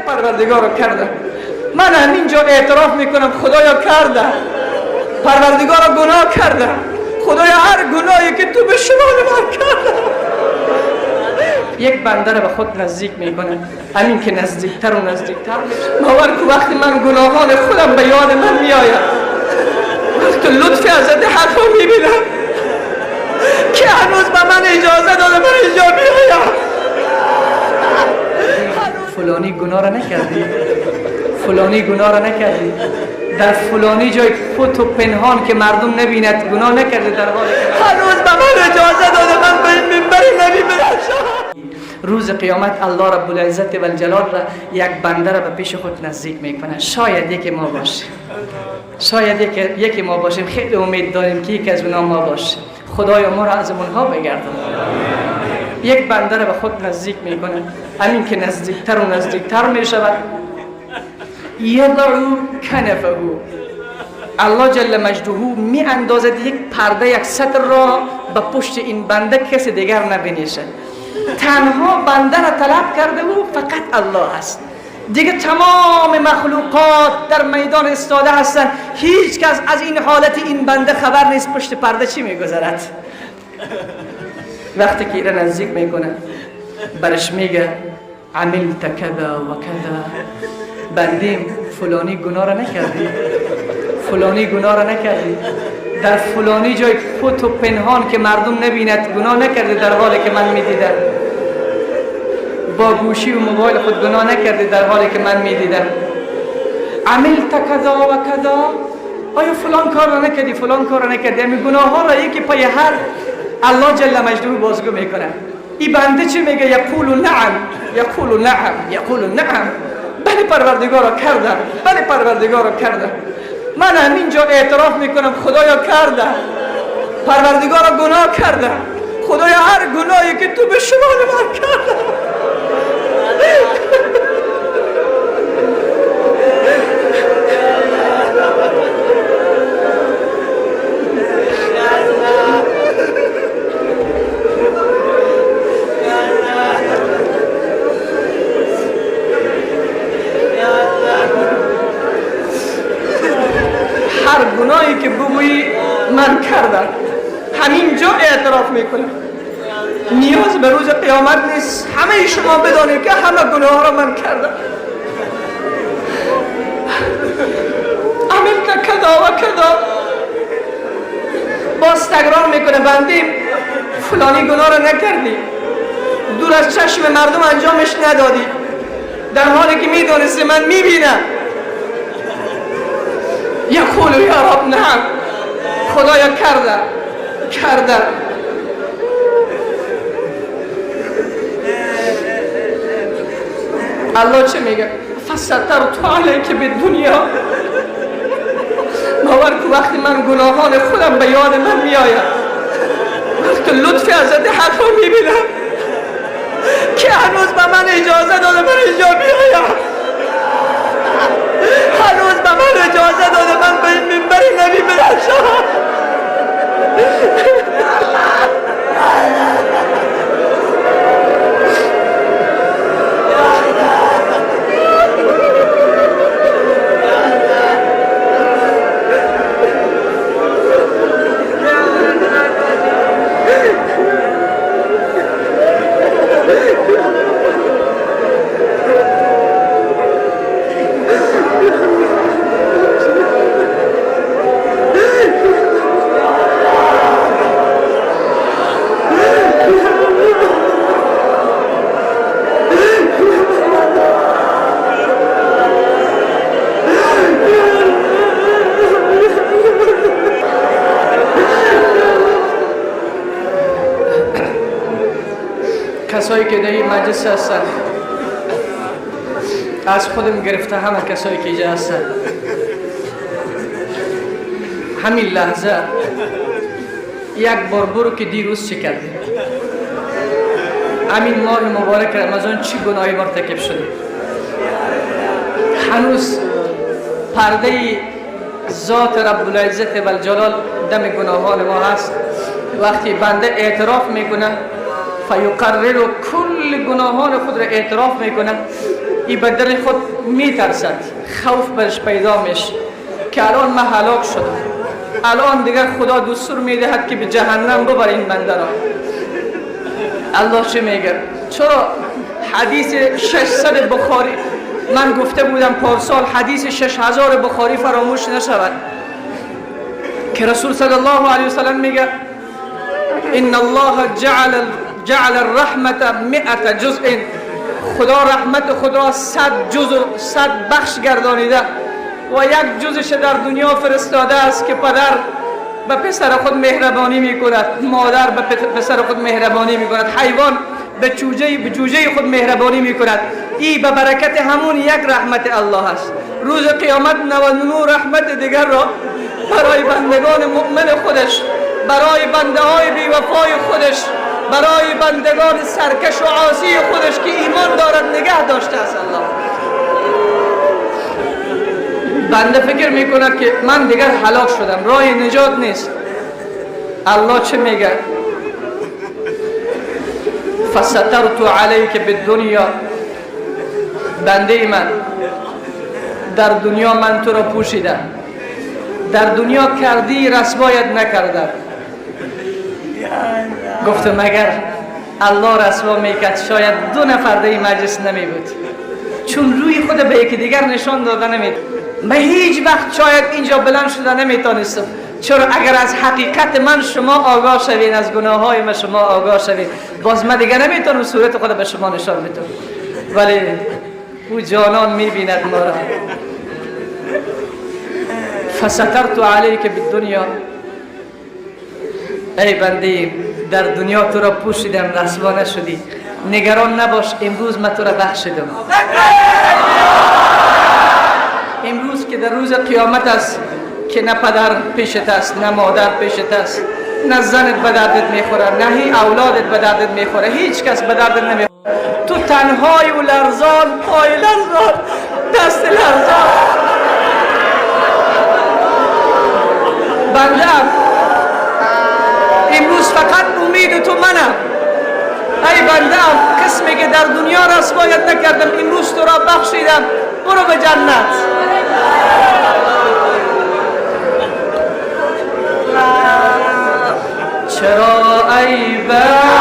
پروردگار کرده. من همینجا اعتراف میکنم خدایا کرده، پروردگار گناه کرده، خدایا هر گناهی که تو به شما من کرده. یک بنده را به خود نزدیک میکنه، همین که نزدیکتر و نزدیکتر باور که وقتی من گناهان خودم به یاد من میآید، وقتی لطف حضرت حق رو میبینم که هنوز به من اجازه داده من اینجا بیایم. فلانی گناه را نکردی، فلانی گناه را نکردی، در فلانی جای پت و پنهان که مردم نبیند گناه نکردی، در حالی که هنوز به من اجازه داده من به این منبر نبی برسم. روز قیامت الله رب العزت و الجلال را یک بنده را به پیش خود نزدیک میکنه. شاید یکی ما باشیم، شاید یکی ما باشیم. خیلی امید داریم که یک از اونا ما باشیم. خدایا ما را از اونها بگردان. یک بنده را به خود نزدیک میکنه، همین که نزدیکتر و نزدیکتر میشود یضع کنفه، الله جل مجده می اندازد یک پرده، یک ستر را به پشت این بنده کسی دیگر نبینیشه. تنها بنده را طلب کرده و فقط الله است. دیگه تمام مخلوقات در میدان استاده هستند، هیچ کس از این حالت این بنده خبر نیست پشت پرده چی میگذرد. وقتی که ایره نزدیک میکنه برش میگه عملت کذا و کذا، بندیم فلانی گناه را نکردی، فلانی گناه را نکردی، در فلانی جای پت و پنهان که مردم نبیند گناه نکردی، در حالی که من میدیدم. با گوشی و موبایل خود گناه نکردی، در حالی که من میدیدم. عملت کذا و کذا، آیا فلان کار را نکردی، فلان کار را نکردی. همین گناه ها را یکی پای هر الله جل مجده بازگو میکنه. این بنده چی میگه؟ یقول نعم، یقول نعم، یقول نعم. بله پروردگارا کردم، بله پروردگارا کردم. من همینجا اعتراف میکنم خدایا کردم، پروردگارا گناه کردم، خدایا هر گناهی که تو به شما من کردم. هر گناهی که بگویی من کردم، همینجا اعتراف میکنم. نیاز به روز قیامت نیست همه شما بدانید که همه گناه را من کردم. عملت کذا و کذا، باز تکرار میکنه بندیم فلانی گناه را نکردی، دور از چشم مردم انجامش ندادی، در حالی که میدونستی من میبینم. یقول یا رب نعم، خدایا کردم، کردم. الله چه میگه؟ فسترت علیک بالدنیا. باور که وقتی من گناهان خودم به یاد من میآید، وقتی لطف حضرت حق رو میبینم که هنوز به من اجازه داده من اینجا بیایم، هنوز به من اجازه داده من به این منبر نبی برسم. کسایی که در این مجلس هستن، از خودم گرفته همه کسایی که اینجا هستن، همین لحظه یک بار برو که دیروز چی کردی، همین ماه مبارک رمضان چی گناهی مرتکب شده. هنوز پرده ذات رب العزت و الجلال دم گناهان ما هست. وقتی بنده اعتراف میکنه، فیقرر کل گناهان خود را اعتراف میکنه، ای به دل خود میترسد، خوف برش پیدا میشه که الان من هلاک شدم، الان دیگر خدا دستور میدهد که به جهنم ببر این بنده را. الله چه میگه؟ چرا حدیث 600 بخاری من گفته بودم پارسال، حدیث 6000 بخاری فراموش نشود که رسول صلی الله علیه وسلم میگه ان الله جعل الرحمت 100 جزء، خدا رحمت خود را 100 جزء 100 بخش گردانیده و یک جزش در دنیا فرستاده است که پدر به پسر خود مهربانی میکند، مادر به پسر خود مهربانی میکند، حیوان به جوجه خود مهربانی میکند. این به برکت همون یک رحمت الله است. روز قیامت 99 رحمت دیگر را برای بندگان مؤمن خودش، برای بنده های بی وفای خودش، برای بندگان سرکش و عاصی خودش که ایمان دارد نگه داشته است. الله بنده فکر میکنه که من دیگر هلاک شدم، راه نجات نیست. الله چه میگه؟ فسترت علیک بالدنیا، بنده من در دنیا من تو را پوشیدم، در دنیا کردی رسوایت نکردم. گفتم اگر الله رسوا میکرد شاید 2 نفر در این مجلس نمی بود، چون روی خود به یکی دیگر نشان داده نمید. من هیچ وقت شاید اینجا بلند شده نمیتونستم، چرا اگر از حقیقت من شما آگاه شوین، از گناه های من شما آگاه شوین، باز من دیگر نمیتونم صورت خود به شما نشان بدم، ولی او جانان میبیند ما را. فسترت علیک بالدنیا، ای بنده در دنیا تو را پوشیدم رسوا نشدی، نگران نباش، امروز من تو را بخشیدم. امروز که در روز قیامت است که نه پدر پیشت است، نه مادر پیشت است، نه زنت به دردت میخوره، نه هی اولادت به دردت میخوره، هیچ کس به دردت نمیخوره. تو تنهای و لرزان، پای لرزان، دست لرزان. بنده امروز فقط امید تو منم. ای بنده قسمی که در دنیا رسوایت نکردم، امروز تو را بخشیدم، برو به جنت. چرا ای بنده